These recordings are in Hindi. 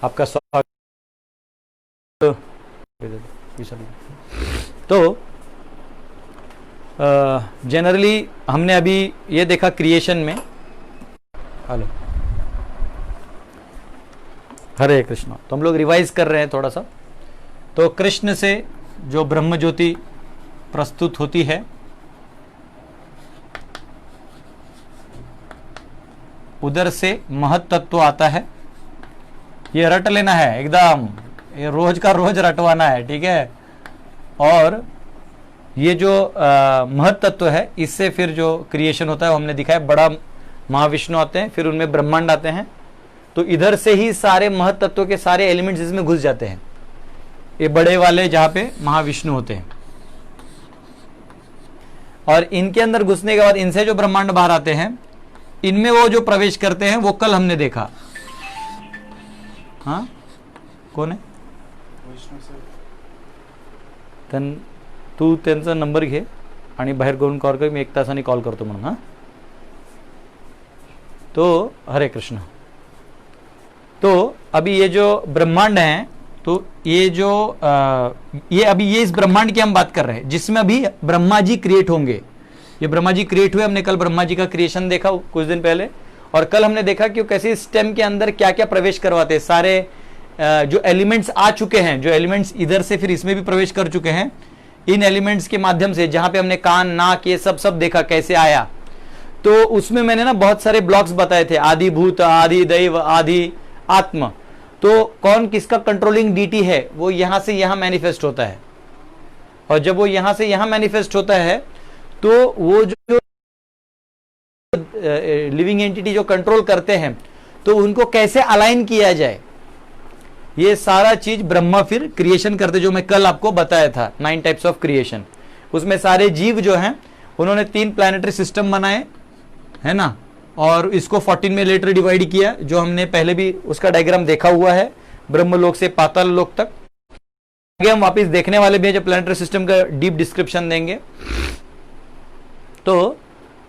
आपका स्वागत। तो जनरली हमने अभी ये देखा क्रिएशन में। हेलो, हरे कृष्णा। तो हम लोग रिवाइज कर रहे हैं थोड़ा सा। तो कृष्ण से जो ब्रह्म ज्योति प्रस्तुत होती है, उधर से महत तत्व आता है। ये रट लेना है एकदम, ये रोज का रोज रटवाना है, ठीक है। और ये जो महत तत्व है, इससे फिर जो क्रिएशन होता है वो हमने दिखाया। बड़ा महाविष्णु आते हैं, फिर उनमें ब्रह्मांड आते हैं। तो इधर से ही सारे महत तत्व के सारे एलिमेंट्स इसमें घुस जाते हैं, ये बड़े वाले जहां पे महाविष्णु होते हैं। और इनके अंदर घुसने के बाद इनसे जो ब्रह्मांड बाहर आते हैं, इनमें वो जो प्रवेश करते हैं वो कल हमने देखा। हाँ, कोण आहे? तू त्यांचा नंबर घे आणि बाहेर करून कॉल कर, मी 1 तासाने कॉल करतो म्हणून। हाँ, तो हरे कृष्ण। तो अभी ये जो ब्रह्मांड है, तो ये जो ये अभी ये इस ब्रह्मांड की हम बात कर रहे हैं, जिसमें अभी ब्रह्मा जी क्रिएट होंगे। ये ब्रह्मा जी क्रिएट हुए। हमने कल ब्रह्मा जी का क्रिएशन देखा कुछ दिन पहले, और कल हमने देखा कि कैसे स्टेम के अंदर क्या क्या प्रवेश करवाते हैं। सारे जो एलिमेंट्स आ चुके हैं, जो एलिमेंट्स इधर से फिर इसमें भी प्रवेश कर चुके हैं, इन एलिमेंट्स के माध्यम से जहां पे हमने कान, नाक, ये सब देखा कैसे आया। तो उसमें मैंने ना बहुत सारे ब्लॉक्स बताए थे, आदि भूत, आदि दैव, आदि आत्म। तो कौन किसका कंट्रोलिंग डीटी है, वो यहां से यहां मैनिफेस्ट होता है। और जब वो यहां से यहां मैनिफेस्ट होता है, तो वो जो लिविंग एंटिटी जो कंट्रोल करते हैं, तो उनको कैसे अलाइन किया जाए, ये सारा चीज ब्रह्मा फिर क्रिएशन करते, जो मैं कल आपको बताया था 9 टाइप्स ऑफ क्रिएशन। उसमें सारे जीव जो हैं, उन्होंने 3 प्लैनेटरी सिस्टम बनाए, है ना। और इसको 14 में लेटर डिवाइड किया, जो हमने पहले भी उसका डायग्राम देखा हुआ है, ब्रह्मलोक से पाताल लोक तक। आगे हम वापस देखने वाले भी हैं, जो प्लैनेटरी सिस्टम का डीप डिस्क्रिप्शन देंगे। तो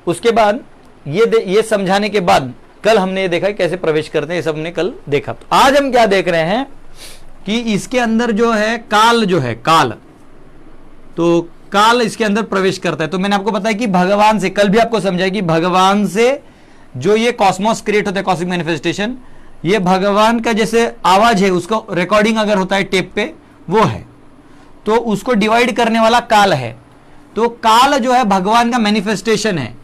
उसके बाद ये समझाने के बाद कल हमने ये देखा कैसे प्रवेश करते हैं, ये सब हमने कल देखा। तो आज हम क्या देख रहे हैं कि इसके अंदर जो है काल, जो है काल, तो काल इसके अंदर प्रवेश करता है। तो मैंने आपको बताया कि भगवान से, कल भी आपको समझाया कि भगवान से जो ये कॉस्मोस क्रिएट होता है, कॉस्मिक मैनिफेस्टेशन, ये भगवान का जैसे आवाज है, उसको रिकॉर्डिंग अगर होता है टेप पे, वो है। तो उसको डिवाइड करने वाला काल है। तो काल जो है भगवान का मैनिफेस्टेशन है।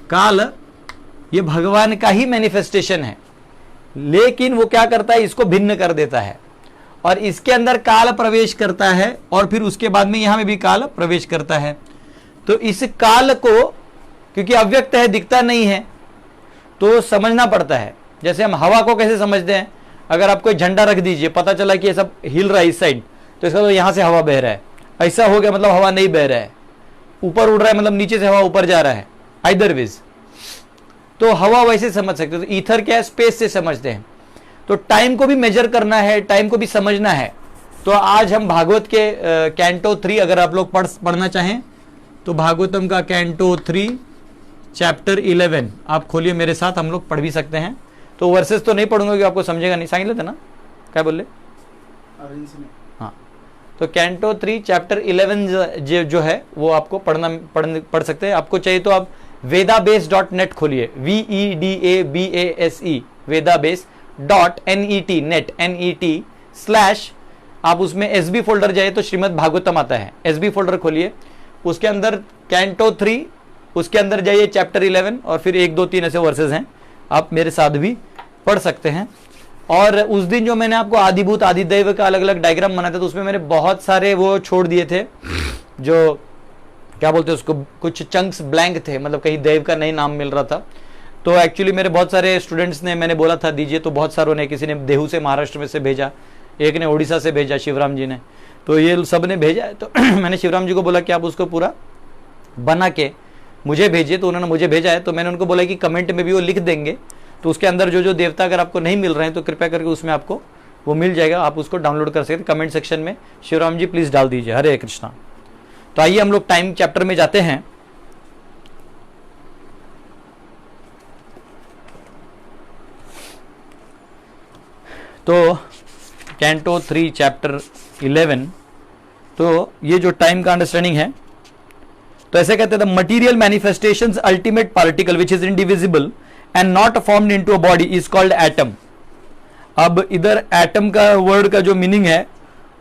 काल ये भगवान का ही मैनिफेस्टेशन है, लेकिन वो क्या करता है, इसको भिन्न कर देता है। और इसके अंदर काल प्रवेश करता है, और फिर उसके बाद में यहां में भी काल प्रवेश करता है। तो इस काल को, क्योंकि अव्यक्त है, दिखता नहीं है, तो समझना पड़ता है। जैसे हम हवा को कैसे समझते हैं, अगर आप कोई झंडा रख दीजिए, पता चला कि ये सब हिल रहा है इस साइड, तो इसका तो यहां से हवा बह रहा है। ऐसा हो गया मतलब हवा नहीं बह रहा है। ऊपर उड़ रहा है मतलब नीचे से हवा ऊपर जा रहा है, आइदर वेज। तो हवा वैसे समझ सकते हो। तो ईथर क्या है, स्पेस से समझते हैं। तो टाइम को भी मेजर करना है, टाइम को भी समझना है। तो आज हम भागवत के कैंटो 3, अगर आप लोग पढ़ना चाहें तो भागवतम का कैंटो 3 चैप्टर 11 आप खोलिए मेरे साथ, हम लोग पढ़ भी सकते हैं। तो वर्सेस तो नहीं पढ़ूंगा कि आपको समझेगा नहीं, सांगितलं ना, क्या बोले? हाँ, तो कैंटो 3 चैप्टर 11 जो है वो आपको पढ़ सकते हैं। आपको चाहिए तो आप vedabase.net खोलिए, VEDABASE vedabase.net net/, आप उसमें SB फोल्डर जाइए तो श्रीमद् भागवतम आता है। SB फोल्डर खोलिए, उसके अंदर कैंटो 3, उसके अंदर जाइए चैप्टर 11, और फिर 1 2 3 ऐसे वर्सेस हैं, आप मेरे साथ भी पढ़ सकते हैं। और उस दिन जो मैंने आपको आदिभूत, आदिदैव का अलग अलग डायग्राम बनाया था, तो उसमें मैंने बहुत सारे वो छोड़ दिए थे, जो क्या बोलते हैं उसको, कुछ चंक्स ब्लैंक थे, मतलब कहीं देव का नहीं नाम मिल रहा था। तो एक्चुअली मेरे बहुत सारे स्टूडेंट्स ने, मैंने बोला था दीजिए, तो बहुत सारों ने, किसी ने देहू से, महाराष्ट्र में से भेजा, एक ने उड़ीसा से भेजा, शिवराम जी ने, तो ये सब ने भेजा है। तो मैंने शिवराम जी को बोला कि आप उसको पूरा बना के मुझे भेजिए, तो उन्होंने मुझे भेजा है। तो मैंने उनको बोला कि कमेंट में भी वो लिख देंगे, तो उसके अंदर जो जो देवता अगर आपको नहीं मिल रहे हैं तो कृपया करके उसमें आपको वो मिल जाएगा, आप उसको डाउनलोड कर सकते। कमेंट सेक्शन में शिवराम जी प्लीज डाल दीजिए। हरे कृष्णा। तो आइए हम लोग टाइम चैप्टर में जाते हैं। तो कैंटो 3 चैप्टर 11, तो ये जो टाइम का अंडरस्टैंडिंग है, तो ऐसे कहते हैं material manifestations ultimate particle which is indivisible and not formed into a body is called atom. अब इधर एटम का वर्ड का जो मीनिंग है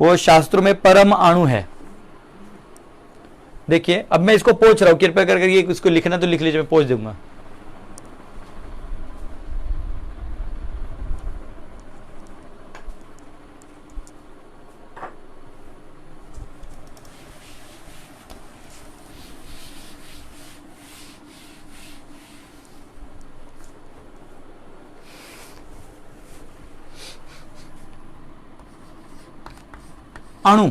वो शास्त्रों में परम अणु है। देखिए अब मैं इसको पूछ रहा हूं, कृपया करके ये इसको लिखना तो लिख लीजिए, मैं पूछ दूंगा। अणु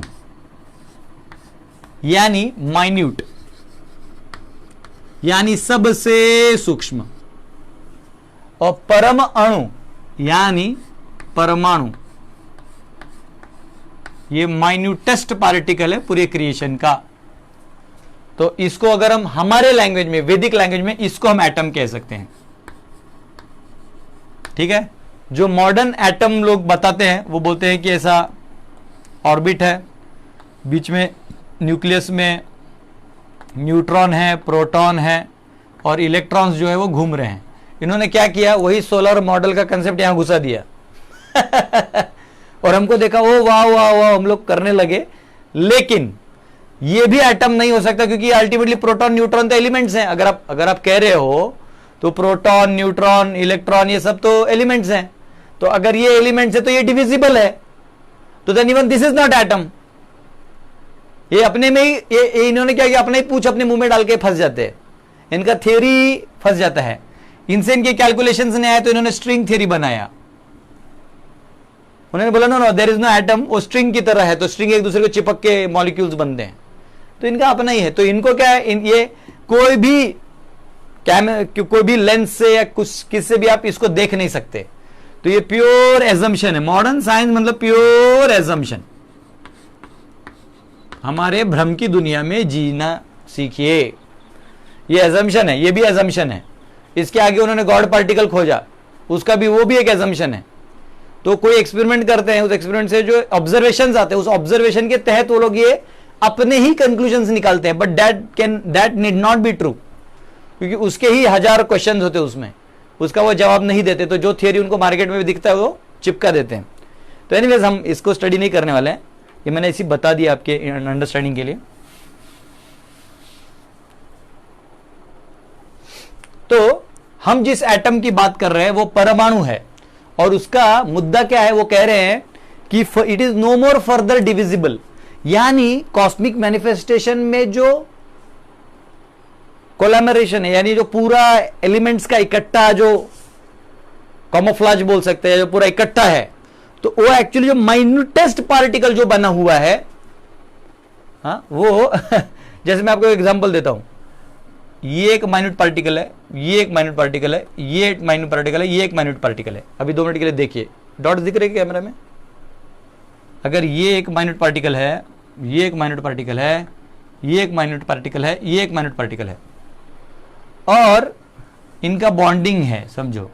यानी माइन्यूट, यानी सबसे सूक्ष्म, और परम अणु यानी परमाणु, ये माइन्यूटेस्ट पार्टिकल है पूरे क्रिएशन का। तो इसको अगर हम हमारे लैंग्वेज में, वैदिक लैंग्वेज में, इसको हम एटम कह सकते हैं। ठीक है, जो मॉडर्न एटम लोग बताते हैं वो बोलते हैं कि ऐसा ऑर्बिट है, बीच में न्यूक्लियस में न्यूट्रॉन है, प्रोटॉन है और इलेक्ट्रॉन्स जो है वो घूम रहे हैं। इन्होंने क्या किया, वही सोलर मॉडल का कंसेप्ट यहां घुसा दिया और हमको देखा ओ वाह वाह वाह, हम लोग करने लगे। लेकिन ये भी एटम नहीं हो सकता, क्योंकि अल्टीमेटली प्रोटॉन न्यूट्रॉन तो एलिमेंट्स हैं। अगर आप कह रहे हो तो प्रोटॉन, न्यूट्रॉन, इलेक्ट्रॉन ये सब तो एलिमेंट्स हैं। तो अगर ये एलिमेंट्स है तो ये डिविजिबल है, तो then even this is not atom. ये अपने में ही ये इन्होंने क्या किया, अपने ही पूछ अपने मुंह में डाल के फंस जाते हैं, इनका थ्योरी फंस जाता है। इनसे इनके कैलकुलेशंस नहीं आए तो इन्होंने स्ट्रिंग थ्योरी बनाया। उन्होंने बोला no no there is no atom, वो स्ट्रिंग की तरह है, तो स्ट्रिंग एक दूसरे को चिपक के मॉलिक्यूल्स बनते हैं। तो इनका अपना ही है। तो इनको क्या है, ये कोई भी लेंस से या कुछ किससे भी आप इसको देख नहीं सकते। तो ये प्योर एजम्पशन है। मॉडर्न साइंस मतलब प्योर एजम्पशन। हमारे भ्रम की दुनिया में जीना सीखिए। ये एजम्पशन है, ये भी एजम्पशन है। इसके आगे उन्होंने गॉड पार्टिकल खोजा, उसका भी वो भी एक एजम्पशन है। तो कोई एक्सपेरिमेंट करते हैं, उस एक्सपेरिमेंट से जो ऑब्जर्वेशंस आते हैं, उस ऑब्जर्वेशन के तहत वो लोग ये अपने ही कंक्लूजन्स निकालते हैं। But that need not be true, क्योंकि उसके ही 1000 क्वेश्चन होते हैं उसमें, उसका वो जवाब नहीं देते। तो जो थियरी उनको मार्केट में भी दिखता है वो चिपका देते हैं। तो एनीवेज हम इसको स्टडी नहीं करने वाले हैं, ये मैंने इसी बता दिया आपके अंडरस्टैंडिंग के लिए। तो हम जिस एटम की बात कर रहे हैं वो परमाणु है, और उसका मुद्दा क्या है, वो कह रहे हैं कि it is no more further divisible. यानी कॉस्मिक मैनिफेस्टेशन में जो कोलैबोरेशन है, यानी जो पूरा एलिमेंट्स का इकट्ठा, जो कॉमोफ्लाज बोल सकते हैं, जो पूरा इकट्ठा है, तो वो एक्चुअली जो माइन्यूटेस्ट पार्टिकल जो बना हुआ है, हाँ वो जैसे मैं आपको एग्जांपल देता हूं, ये एक माइन्यूट पार्टिकल है, ये एक माइन्यूट पार्टिकल है, ये एक माइन्यूट पार्टिकल है, ये एक माइन्यूट पार्टिकल है। अभी 2 मिनट के लिए देखिए, डॉट्स दिख रहे हैं कैमरा में। अगर ये एक माइन्यूट पार्टिकल है, ये एक माइन्यूट पार्टिकल है, ये एक माइन्यूट पार्टिकल है, ये एक माइन्यूट पार्टिकल है, और इनका बॉन्डिंग है समझो,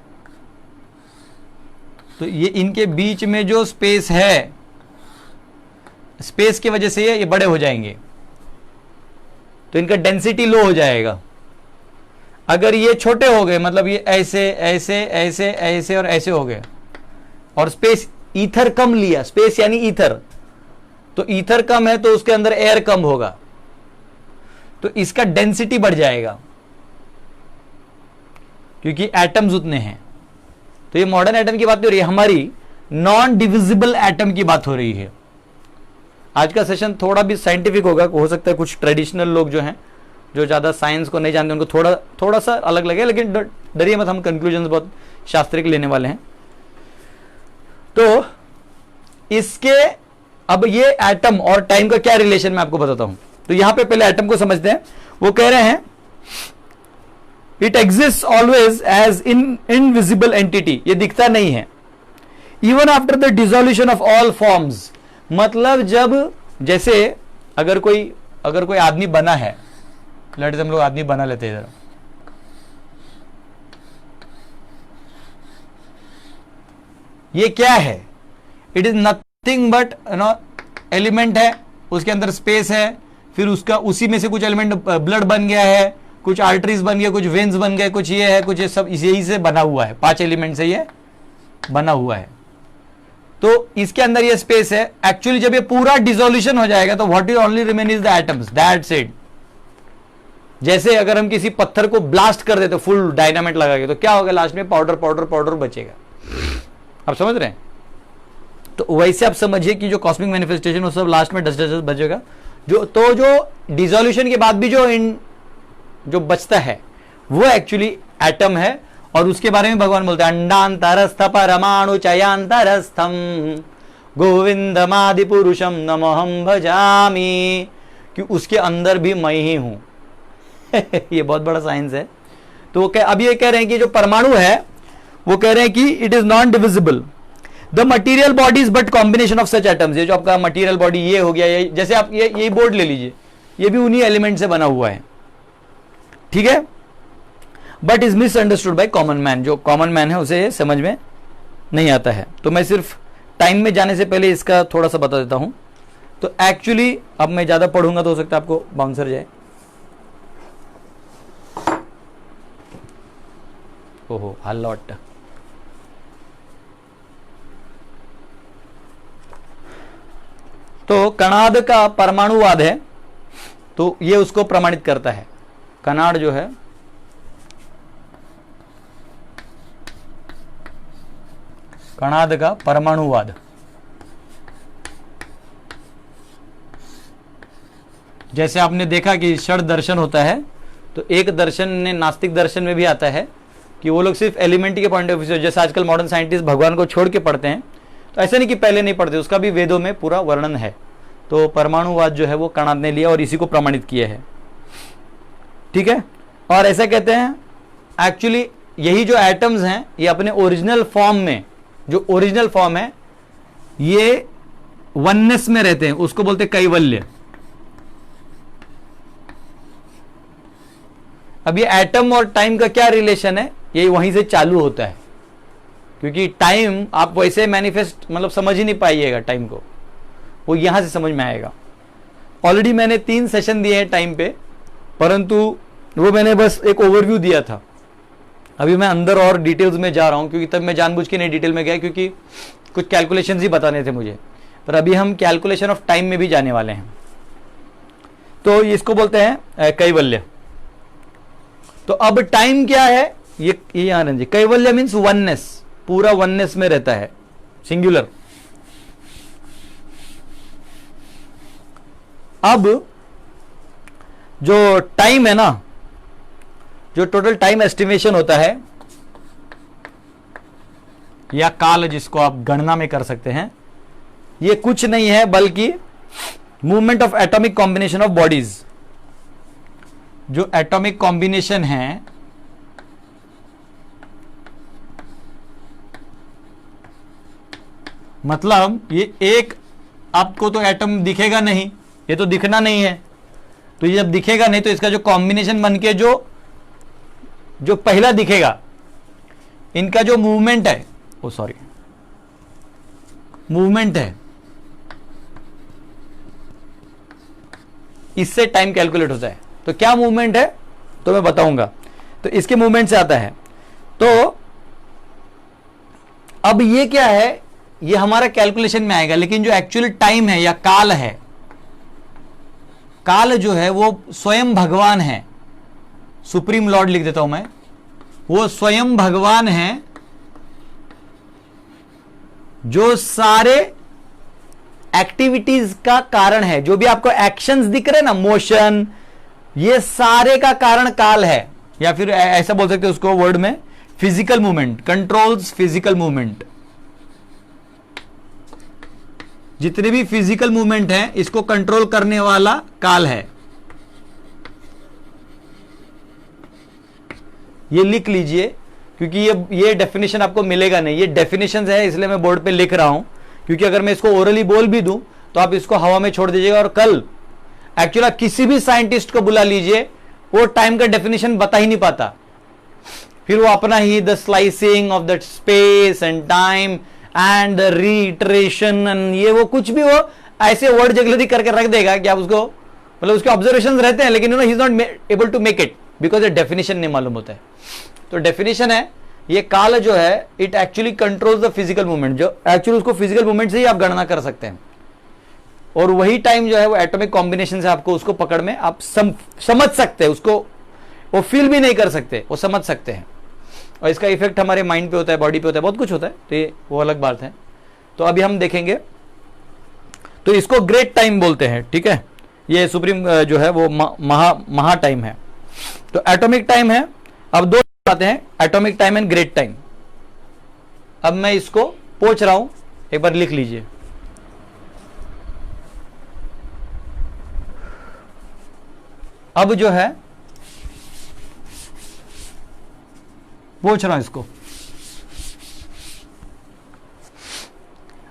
तो ये इनके बीच में जो स्पेस है, स्पेस की वजह से ये बड़े हो जाएंगे, तो इनका डेंसिटी लो हो जाएगा। अगर ये छोटे हो गए, मतलब ये ऐसे ऐसे ऐसे ऐसे और ऐसे हो गए, और स्पेस ईथर कम लिया, स्पेस यानी ईथर, तो ईथर कम है तो उसके अंदर एयर कम होगा, तो इसका डेंसिटी बढ़ जाएगा, क्योंकि एटम्स उतने हैं। तो ये मॉडर्न एटम की बात नहीं हो रही है, हमारी नॉन डिविजिबल एटम की बात हो रही है। आज का सेशन थोड़ा भी साइंटिफिक होगा, हो सकता है कुछ ट्रेडिशनल लोग जो हैं, जो ज्यादा साइंस को नहीं जानते, उनको थोड़ा सा अलग लगे, लेकिन डरिए मत, हम कंक्लूजन बहुत शास्त्रिक लेने वाले हैं। तो इसके अब ये एटम और टाइम का क्या रिलेशन मैं आपको बताता हूं। तो यहां पे पहले एटम को समझते हैं। वो कह रहे हैं it exist always as invisible entity, ये दिखता नहीं है, even after the dissolution of all forms. मतलब जब जैसे अगर कोई आदमी बना है, लेट्स हम लोग आदमी बना लेते हैं इधर, ये क्या है, it is nothing but element है, उसके अंदर स्पेस है, फिर उसका उसी में से कुछ एलिमेंट ब्लड बन गया है, कुछ आर्टरीज बन गया, कुछ वेन्स बन गए, कुछ ये है, कुछ ये सब यही से बना हुआ है, 5 एलिमेंट से ये बना हुआ है। तो इसके अंदर ये स्पेस है। एक्चुअली जब ये पूरा डिसोल्यूशन हो जाएगा तो what is only remain is the atoms, that's it. जैसे अगर हम किसी पत्थर को ब्लास्ट कर देते फुल डायनामाइट लगा के, तो क्या होगा लास्ट में? पाउडर पाउडर पाउडर बचेगा। आप समझ रहे हैं? तो वैसे आप समझिए कि जो कॉस्मिक मैनिफेस्टेशन वो सब लास्ट में डस्ट डस्ट बचेगा। जो डिसोल्यूशन के बाद भी जो बचता है वो एक्चुअली एटम है। और उसके बारे में भगवान बोलते हैं अंडांतरस्थ परमाणु चयांतरस्थम गोविंदमादि पुरुषम नमोहम भजामि, कि उसके अंदर भी मैं ही हूं। ये बहुत बड़ा साइंस है। तो अब ये कह रहे हैं कि जो परमाणु है वो कह रहे हैं कि it is non divisible, the material body is but combination of such atoms. ये जो आपका मटीरियल बॉडी ये हो गया, ये जैसे आप यही बोर्ड ले लीजिए, ये भी उन्हीं एलिमेंट से बना हुआ है, ठीक है। But is misunderstood by common man, जो कॉमन मैन है उसे समझ में नहीं आता है। तो मैं सिर्फ टाइम में जाने से पहले इसका थोड़ा सा बता देता हूं। तो एक्चुअली अब मैं ज्यादा पढ़ूंगा तो हो सकता है आपको बाउंसर जाए। ओहो हल्लॉट। तो कणाद का परमाणुवाद है, तो ये उसको प्रमाणित करता है। कणाद जो है कणाद का परमाणुवाद, जैसे आपने देखा कि षड दर्शन होता है, तो एक दर्शन ने नास्तिक दर्शन में भी आता है कि वो लोग सिर्फ एलिमेंट के पॉइंट ऑफ व्यू से, जैसे आजकल मॉडर्न साइंटिस्ट भगवान को छोड़ के पढ़ते हैं, तो ऐसा नहीं कि पहले नहीं पढ़ते, उसका भी वेदों में पूरा वर्णन है। तो परमाणुवाद जो है वो कणाद ने लिया और इसी को प्रमाणित किया है, ठीक है। और ऐसा कहते हैं एक्चुअली यही जो एटम्स हैं ये अपने ओरिजिनल फॉर्म में, जो ओरिजिनल फॉर्म है ये वननेस में रहते हैं, उसको बोलते हैं कैवल्य। अब ये एटम और टाइम का क्या रिलेशन है, ये वहीं से चालू होता है, क्योंकि टाइम आप वैसे मैनिफेस्ट मतलब समझ ही नहीं पाइएगा टाइम को, वो यहां से समझ में आएगा। ऑलरेडी मैंने 3 सेशन दिए हैं टाइम पे, परंतु वो मैंने बस एक ओवरव्यू दिया था। अभी मैं अंदर और डिटेल्स में जा रहा हूं, क्योंकि तब मैं जानबूझ के नहीं डिटेल में गया, क्योंकि कुछ कैलकुलेशंस ही बताने थे मुझे। पर अभी हम कैलकुलेशन ऑफ टाइम में भी जाने वाले हैं। तो इसको बोलते हैं कैवल्य। तो अब टाइम क्या है, ये यहां जी, कैवल्य मीन्स वननेस, पूरा वननेस में रहता है, सिंगुलर। अब जो टाइम है ना, जो टोटल टाइम एस्टिमेशन होता है या काल जिसको आप गणना में कर सकते हैं, ये कुछ नहीं है बल्कि movement of atomic combination of bodies. जो एटॉमिक कॉम्बिनेशन है मतलब ये एक, आपको तो एटम दिखेगा नहीं, ये तो दिखना नहीं है, तो ये जब दिखेगा नहीं तो इसका जो कॉम्बिनेशन बन के जो पहला दिखेगा, इनका जो मूवमेंट है, ओ सॉरी मूवमेंट है, इससे टाइम कैलकुलेट होता है। तो क्या मूवमेंट है तो मैं बताऊंगा। तो इसके मूवमेंट से आता है। तो अब ये क्या है, ये हमारा कैलकुलेशन में आएगा, लेकिन जो एक्चुअल टाइम है या काल है, काल जो है वो स्वयं भगवान है। सुप्रीम लॉर्ड लिख देता हूं मैं, वो स्वयं भगवान है जो सारे एक्टिविटीज का कारण है। जो भी आपको एक्शंस दिख रहे हैं ना, मोशन, ये सारे का कारण काल है, या फिर ऐसा बोल सकते हैं उसको वर्ड में, physical movement, controls physical movement. जितने भी फिजिकल मूवमेंट हैं इसको कंट्रोल करने वाला काल है। ये लिख लीजिए, क्योंकि ये डेफिनेशन आपको मिलेगा नहीं, ये डेफिनेशन है इसलिए मैं बोर्ड पे लिख रहा हूं, क्योंकि अगर मैं इसको ओरली बोल भी दूं तो आप इसको हवा में छोड़ दीजिएगा, और कल एक्चुअली आप किसी भी साइंटिस्ट को बुला लीजिए, वो टाइम का डेफिनेशन बता ही नहीं पाता। फिर वो अपना ही the slicing of the space and time and reiteration and ये वो कुछ भी, वो ऐसे वर्ड जगलरी करके रख देगा कि आप उसको, मतलब उसके ऑब्जर्वेशन रहते हैं लेकिन he is not able to make it because definition नहीं मालूम होता है। तो डेफिनेशन है ये काल जो है, it actually controls the physical movement, जो एक्चुअली उसको फिजिकल मूवमेंट से ही आप गणना कर सकते हैं। और वही टाइम जो है वो एटॉमिक कॉम्बिनेशन से आपको उसको पकड़ में आप समझ सकते हैं, उसको वो फील भी नहीं कर सकते, वो समझ सकते हैं। और इसका इफेक्ट हमारे माइंड पे होता है, बॉडी पे होता है, बहुत कुछ होता है, तो ये वो अलग बात है। तो अभी हम देखेंगे, तो इसको ग्रेट टाइम बोलते हैं, ठीक है। ये सुप्रीम जो है वो महा टाइम है। तो एटॉमिक टाइम है। अब दो आते हैं, atomic time and great time. अब मैं इसको पूछ रहा हूं, एक बार लिख लीजिए। अब जो है पूछ रहा हूं इसको,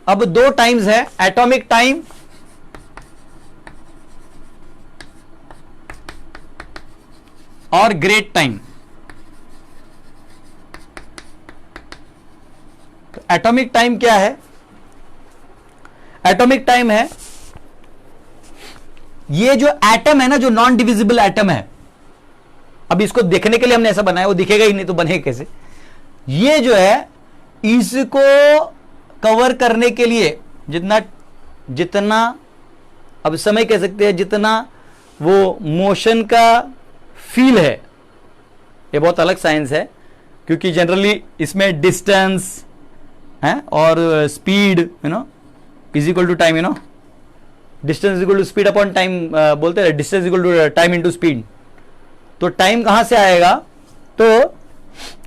अब दो टाइम्स है, एटॉमिक टाइम और ग्रेट टाइम। तो एटॉमिक टाइम क्या है? एटॉमिक टाइम है ये जो एटम है ना, जो नॉन डिविजिबल एटम है, अब इसको देखने के लिए हमने ऐसा बनाया, वो दिखेगा ही नहीं तो बनेगा कैसे। ये जो है इसको कवर करने के लिए जितना अब समय कह सकते हैं, जितना वो मोशन का फील है, ये बहुत अलग साइंस है क्योंकि जनरली इसमें डिस्टेंस है और speed is equal to time, distance equal to speed upon time बोलते हैं, distance equal to time into speed. तो टाइम कहां से आएगा? तो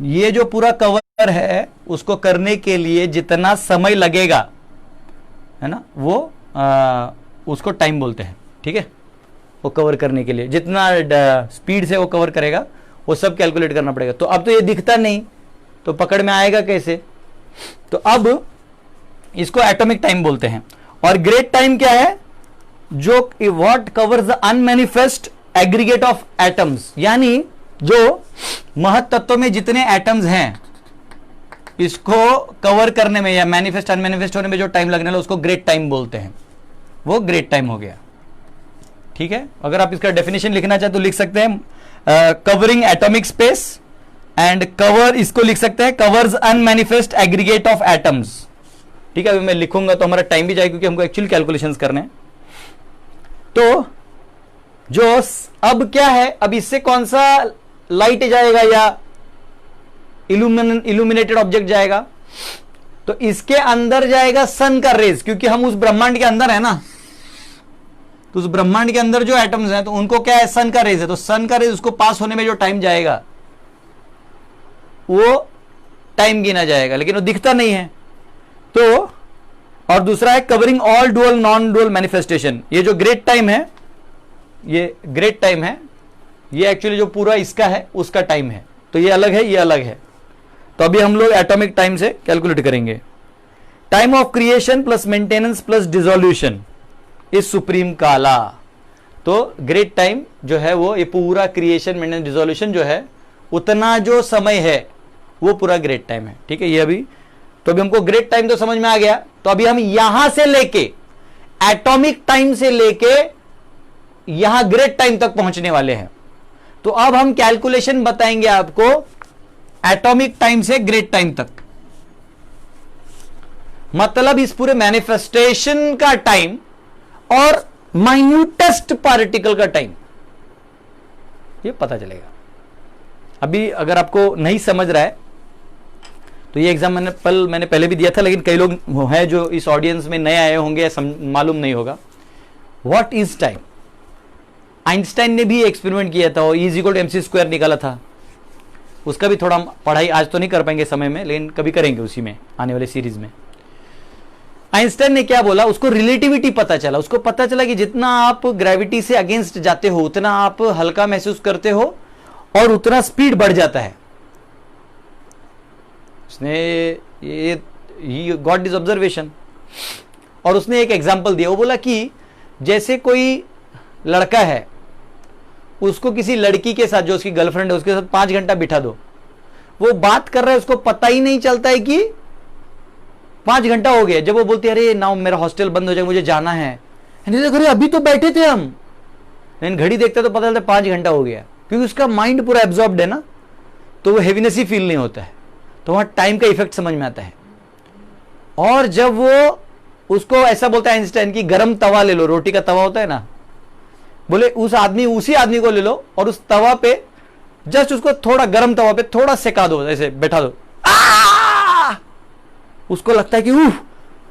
ये जो पूरा कवर है उसको करने के लिए जितना समय लगेगा, है ना, वो उसको टाइम बोलते हैं, ठीक है। वो कवर करने के लिए जितना स्पीड से वो कवर करेगा वो सब कैलकुलेट करना पड़ेगा। तो अब तो ये दिखता नहीं, तो पकड़ में आएगा कैसे? तो अब इसको एटॉमिक टाइम बोलते हैं। और ग्रेट टाइम क्या है? जो what covers the unmanifest aggregate of atoms, यानी जो महत तत्व में जितने एटम्स हैं इसको कवर करने में या मैनिफेस्ट अनमैनिफेस्ट होने में जो टाइम लगने वाला उसको ग्रेट टाइम बोलते हैं। वो ग्रेट टाइम हो गया, ठीक है। अगर आप इसका डेफिनेशन लिखना चाहे तो लिख सकते हैं covering atomic space, and cover इसको लिख सकते हैं covers unmanifest aggregate of atoms, ठीक है। अभी मैं लिखूंगा तो हमारा टाइम भी जाएगा क्योंकि हमको एक्चुअल कैलकुलेशंस करने हैं। तो जो अब क्या है, अब इससे कौन सा लाइट जाएगा या इल्यूमिनेटेड ऑब्जेक्ट जाएगा? तो इसके अंदर जाएगा सन का रेज, क्योंकि हम उस ब्रह्मांड के अंदर है ना, तो उस ब्रह्मांड के अंदर जो एटम्स हैं तो उनको क्या है, सन का रेज है। तो सन का रेज उसको पास होने में जो टाइम जाएगा वो टाइम गिना जाएगा, लेकिन वो दिखता नहीं है। तो और दूसरा है covering all dual non dual manifestation. ये जो ग्रेट टाइम है, ये ग्रेट टाइम है, ये एक्चुअली जो पूरा इसका है उसका टाइम है। तो ये अलग है, ये अलग है। तो अभी हम लोग एटॉमिक टाइम से कैलकुलेट करेंगे। Time of creation plus maintenance plus dissolution is supreme काला। तो ग्रेट टाइम जो है वो ये पूरा क्रिएशन मेंटेनेंस डिसोल्यूशन जो है उतना जो समय है वो पूरा ग्रेट टाइम है, ठीक है। ये अभी तो अभी हमको ग्रेट टाइम तो समझ में आ गया। तो अभी हम यहां से लेके एटॉमिक टाइम से लेके यहां ग्रेट टाइम तक पहुंचने वाले हैं। तो अब हम कैलकुलेशन बताएंगे आपको एटॉमिक टाइम से ग्रेट टाइम तक, मतलब इस पूरे मैनिफेस्टेशन का टाइम और माइन्यूटेस्ट पार्टिकल का टाइम, ये पता चलेगा। अभी अगर आपको नहीं समझ रहा है तो ये एग्जाम मैंने पहले भी दिया था, लेकिन कई लोग हैं जो इस ऑडियंस में नए आए होंगे, मालूम नहीं होगा। What is time? आइंस्टाइन ने भी एक्सपेरिमेंट किया था और E=mc² निकाला था। उसका भी थोड़ा पढ़ाई आज तो नहीं कर पाएंगे समय में, लेकिन कभी करेंगे उसी में, आने वाले सीरीज में। आइंस्टाइन ने क्या बोला, उसको रिलेटिविटी पता चला। उसको पता चला कि जितना आप ग्रेविटी से अगेंस्ट जाते हो उतना आप हल्का महसूस करते हो और उतना स्पीड बढ़ जाता है। उसने ये गॉट दिस ऑब्जर्वेशन और उसने एक एग्जांपल दिया। वो बोला कि जैसे कोई लड़का है, उसको किसी लड़की के साथ जो उसकी गर्लफ्रेंड है उसके साथ 5 घंटा बिठा दो, वो बात कर रहा है, उसको पता ही नहीं चलता है कि 5 घंटा हो गया। जब वो बोलती है अरे ना मेरा हॉस्टल बंद हो जाएगा, मुझे जाना है, अरे अभी तो बैठे थे हम, लेकिन घड़ी देखते तो पता चलता 5 घंटा हो गया, क्योंकि उसका माइंड पूरा एब्जॉर्ब्ड है ना, तो वो हेवीनेस ही फील नहीं होता है, तो वहां टाइम का इफेक्ट समझ में आता है। और जब वो उसको ऐसा बोलता है आइंस्टाइन की गरम तवा ले लो, रोटी का तवा होता है ना, बोले उसी आदमी को ले लो और उस तवा पे जस्ट उसको थोड़ा गरम तवा पे थोड़ा सेका दो, ऐसे बैठा दो, उसको लगता है कि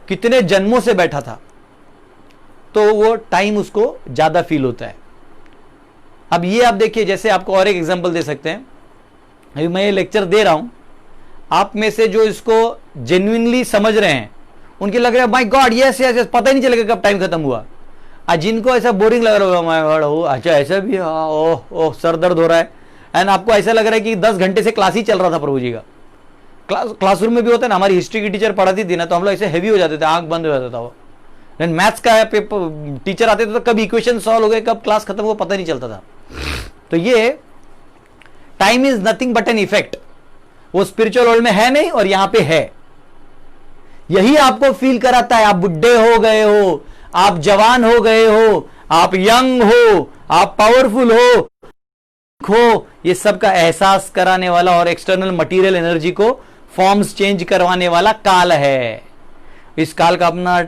कितने जन्मों से बैठा था, तो वो टाइम उसको ज्यादा फील होता है। अब ये आप देखिए, जैसे आपको और एक एग्जांपल दे सकते हैं, अभी मैं ये लेक्चर दे रहा हूं, आप में से जो इसको जेन्युइनली समझ रहे हैं उनके लग रहा है my God yes yes yes, पता ही नहीं चलेगा कब टाइम खत्म हुआ। जिनको ऐसा बोरिंग लग रहा होगा माय गॉड हो अच्छा ऐसा भी, ओह ओह सर दर्द हो रहा है, एंड आपको ऐसा लग रहा है कि 10 घंटे से क्लास ही चल रहा था प्रभु जी का। क्लासरूम में भी होता है ना, हमारी हिस्ट्री की टीचर पढ़ाती थी ना, तो हम लोग ऐसे हेवी हो जाते थे, आंख बंद हो जाता था वो। लेकिन मैथ्स का पेपर टीचर आते थे तो कब इक्वेशन सॉल्व हो गए, कब क्लास खत्म हुआ पता नहीं चलता था। तो ये time is nothing but an effect, वो स्पिरिचुअल वर्ल्ड में है नहीं और यहां पे है। यही आपको फील कराता है आप बुढ़े हो गए हो, आप जवान हो गए हो, आप यंग हो, आप पावरफुल हो, ये सब का एहसास कराने वाला और एक्सटर्नल मटेरियल एनर्जी को फॉर्म्स चेंज करवाने वाला काल है। इस काल का अपना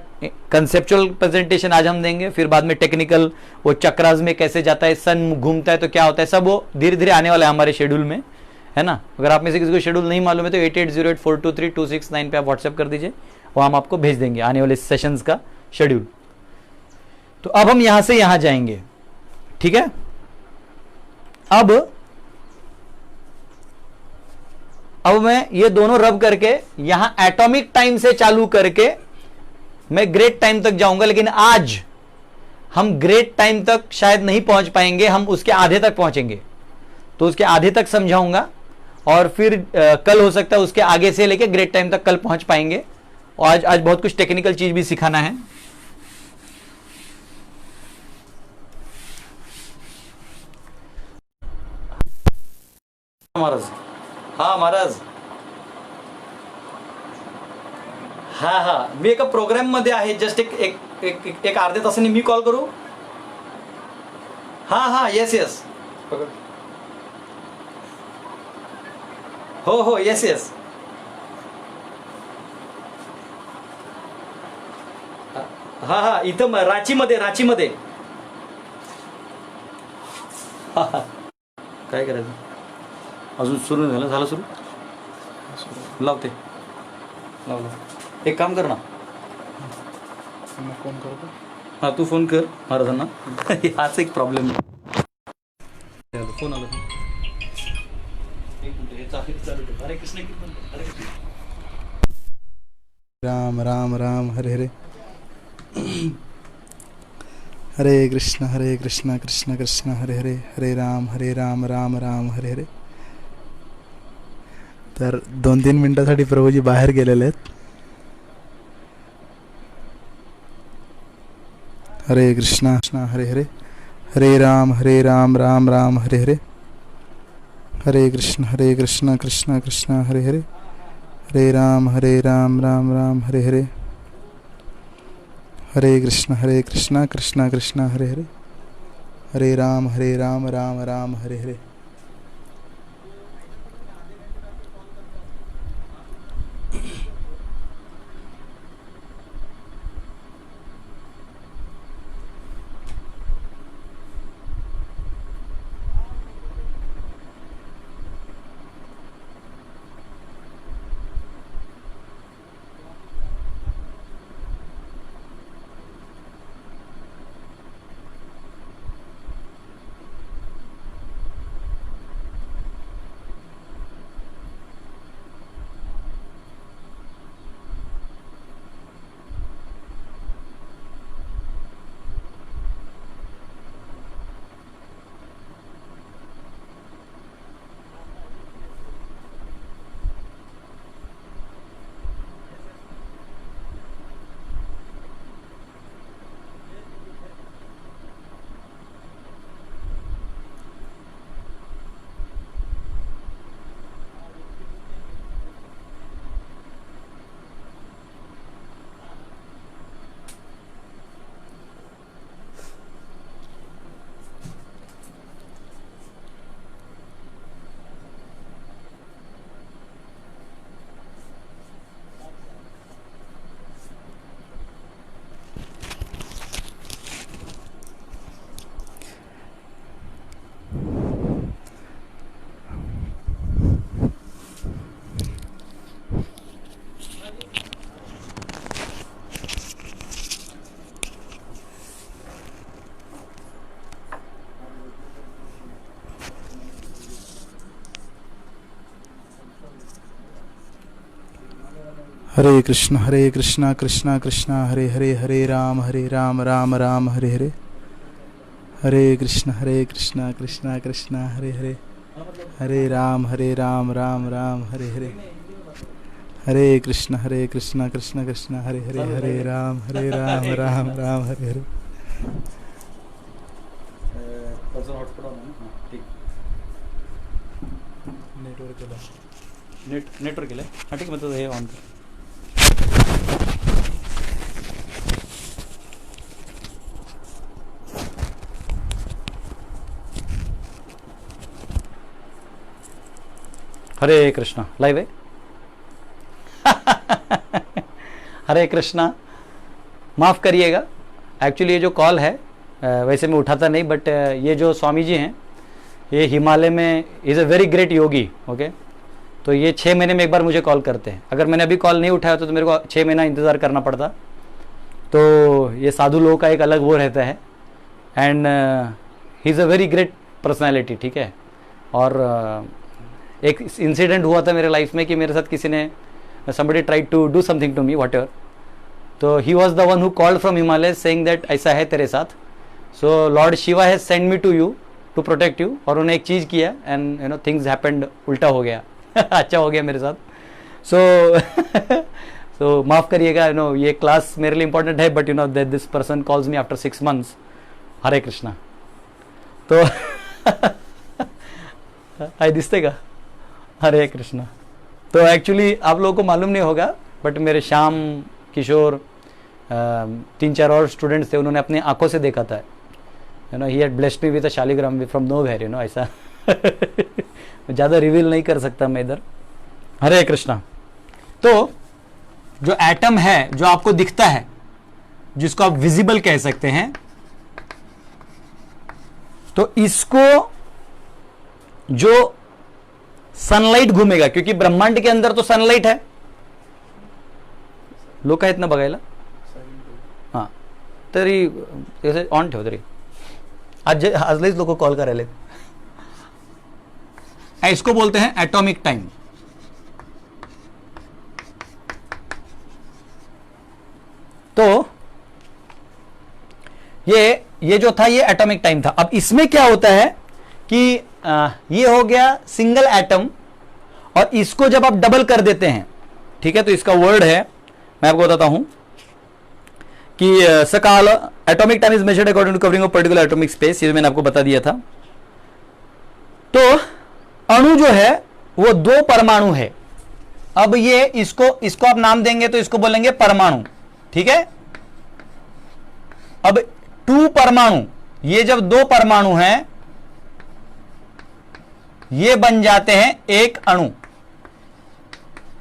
कंसेप्चुअल प्रेजेंटेशन आज हम देंगे, फिर बाद में टेक्निकल वो चक्रास में कैसे जाता है, सन घूमता है तो क्या होता है, सब वो धीरे धीरे आने वाला है हमारे शेड्यूल में, है ना। अगर आप में से किसी को शेड्यूल नहीं मालूम है तो 8808423269 पे आप व्हाट्सएप कर दीजिए, वो हम आपको भेज देंगे आने वाले सेशंस का शेड्यूल। तो अब हम यहां से यहां जाएंगे, ठीक है। अब मैं ये दोनों रब करके यहां एटॉमिक टाइम से चालू करके मैं ग्रेट टाइम तक जाऊंगा, लेकिन आज हम ग्रेट टाइम तक शायद नहीं पहुंच पाएंगे, हम उसके आधे तक पहुंचेंगे। तो उसके आधे तक समझाऊंगा और फिर कल हो सकता है उसके आगे से लेके ग्रेट टाइम तक कल पहुंच पाएंगे। और आज बहुत कुछ टेक्निकल चीज भी सिखाना है। महाराज, हा महाराज, हा मी एका प्रोग्राम मध्ये आहे, जस्ट एक अर्ध्या तासाने मी कॉल करू। हा येस येस, हो येस येस, हा इथं रांचीमध्ये काय करायचं अजून सुरू नाही झालं सुरू लावते लावलं। एक काम कर ना, फोन करतो, हा तू फोन कर महाराजांना हाच एक प्रॉब्लेम फोन आला। हरे कृष्ण हरे कृष्ण, राम राम राम हरे हरे, हरे कृष्ण कृष्ण कृष्ण हरे हरे, हरे राम राम राम हरे हरे। तर 2-3 मिनिटांसाठी प्रभूजी बाहेर गेलेले आहेत। हरे कृष्ण कृष्ण हरे हरे, हरे राम राम राम हरे हरे, हरे कृष्ण कृष्ण कृष्ण हरे हरे, हरे राम राम राम हरे हरे, हरे कृष्ण कृष्ण कृष्ण हरे हरे, हरे राम राम राम हरे हरे। हरे कृष्णा कृष्णा कृष्णा हरे हरे, हरे राम राम राम हरे हरे, हरे कृष्णा कृष्णा कृष्णा हरे हरे, हरे राम राम राम हरे हरे, हरे कृष्णा कृष्णा कृष्णा हरे हरे, हरे राम राम राम हरे हरे। नेटवर्क केलं हा ठीक, मतलब हे ऑन कर. हरे कृष्णा लाइव है. हरे कृष्णा, माफ़ करिएगा, एक्चुअली ये जो कॉल है वैसे मैं उठाता नहीं, बट ये जो स्वामी जी हैं ये हिमालय में is a very great Yogi. Okay, तो ये 6 महीने में एक बार मुझे कॉल करते हैं. अगर मैंने अभी कॉल नहीं उठाया तो मेरे को 6 महीना इंतज़ार करना पड़ता. तो ये साधु लोगों का एक अलग वो रहता है. And he is a very great personality. ठीक है. और एक इंसिडेंट हुआ था मेरे लाइफ में कि मेरे साथ किसी ने somebody tried to do something to me whatever, तो he was the one who called from Himalayas saying that ऐसा है तेरे साथ, so Lord Shiva has sent me to you to protect you. और उन्होंने एक चीज़ किया and you know things happened, उल्टा हो गया. अच्छा हो गया मेरे साथ. so माफ़ करिएगा, you know ये क्लास मेरे लिए important है, but you know that this person calls me after 6 months. हरे कृष्णा. तो आई दिसते का हरे कृष्णा. तो एक्चुअली आप लोगों को मालूम नहीं होगा, बट मेरे श्याम किशोर 3-4 और स्टूडेंट्स थे, उन्होंने अपनी आंखों से देखा था. You know he had blessed me with a Shaligram from nowhere. You know ऐसा ज़्यादा रिवील नहीं कर सकता मैं इधर. हरे कृष्णा. तो जो एटम है जो आपको दिखता है, जिसको आप विजिबल कह सकते हैं, तो इसको जो सनलाइट घूमेगा, क्योंकि ब्रह्मांड के अंदर तो सनलाइट है. लोक आहेत ना बघायला. हां, तरी तसे ऑन ठेव. तरी आजलेच लोक कॉल करायला. इसको बोलते हैं एटॉमिक टाइम. तो ये जो था ये एटॉमिक टाइम था. अब इसमें क्या होता है कि ये हो गया सिंगल एटम, और इसको जब आप डबल कर देते हैं, ठीक है, तो इसका वर्ड है, मैं आपको बताता हूं कि सकाल atomic time is measured according to covering of particular atomic space. ये मैंने आपको बता दिया था. तो अणु जो है वो 2 परमाणु है. अब ये इसको आप नाम देंगे तो इसको बोलेंगे परमाणु. ठीक है. अब 2 परमाणु, ये जब 2 परमाणु हैं ये बन जाते हैं एक अणु,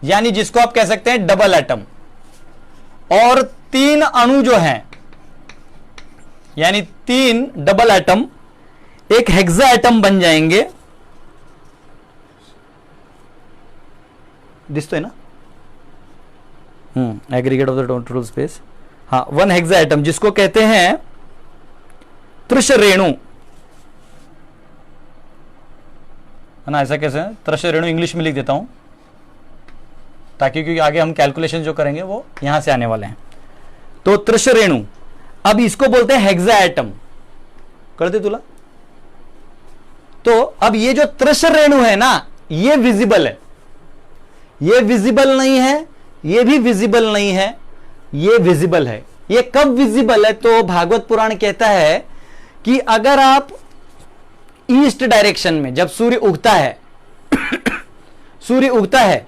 यानी जिसको आप कह सकते हैं डबल एटम. और 3 अणु जो हैं, यानी 3 डबल एटम एक हेक्सा एटम बन जाएंगे. दिसतोय ना. Aggregate of the total space. हाँ, 1 हेक्सा एटम, जिसको कहते हैं त्रिश रेणु, है ना. ऐसा कैसे है? त्रिश रेणु इंग्लिश में लिख देता हूं ताकि, क्योंकि आगे हम कैलकुलेशन जो करेंगे वो यहां से आने वाले हैं. तो त्रिश रेणु, अब इसको बोलते हैं हेक्सा एटम. करते तुला. तो अब ये जो त्रिश रेणु है ना, ये विजिबल है, ये विजिबल नहीं है, ये भी विजिबल नहीं है, ये विजिबल है. ये कब विजिबल है? तो भागवत पुराण कहता है कि अगर आप ईस्ट डायरेक्शन में, जब सूर्य उगता है सूर्य उगता है,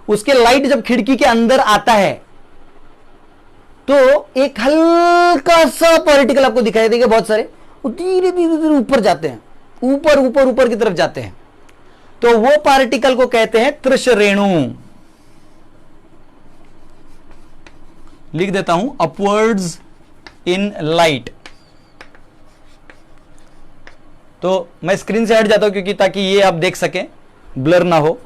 उसके लाइट जब खिड़की के अंदर आता है तो एक हल्का सा पार्टिकल आपको दिखाई देगा. बहुत सारे वो धीरे धीरे ऊपर जाते हैं, ऊपर ऊपर ऊपर की तरफ जाते हैं. तो वो पार्टिकल को कहते हैं त्रिश रेणु. लिख देता हूं, अपवर्ड्स इन लाइट. तो मैं स्क्रीन से हट जाता हूं क्योंकि ताकि ये आप देख सकें, ब्लर ना हो.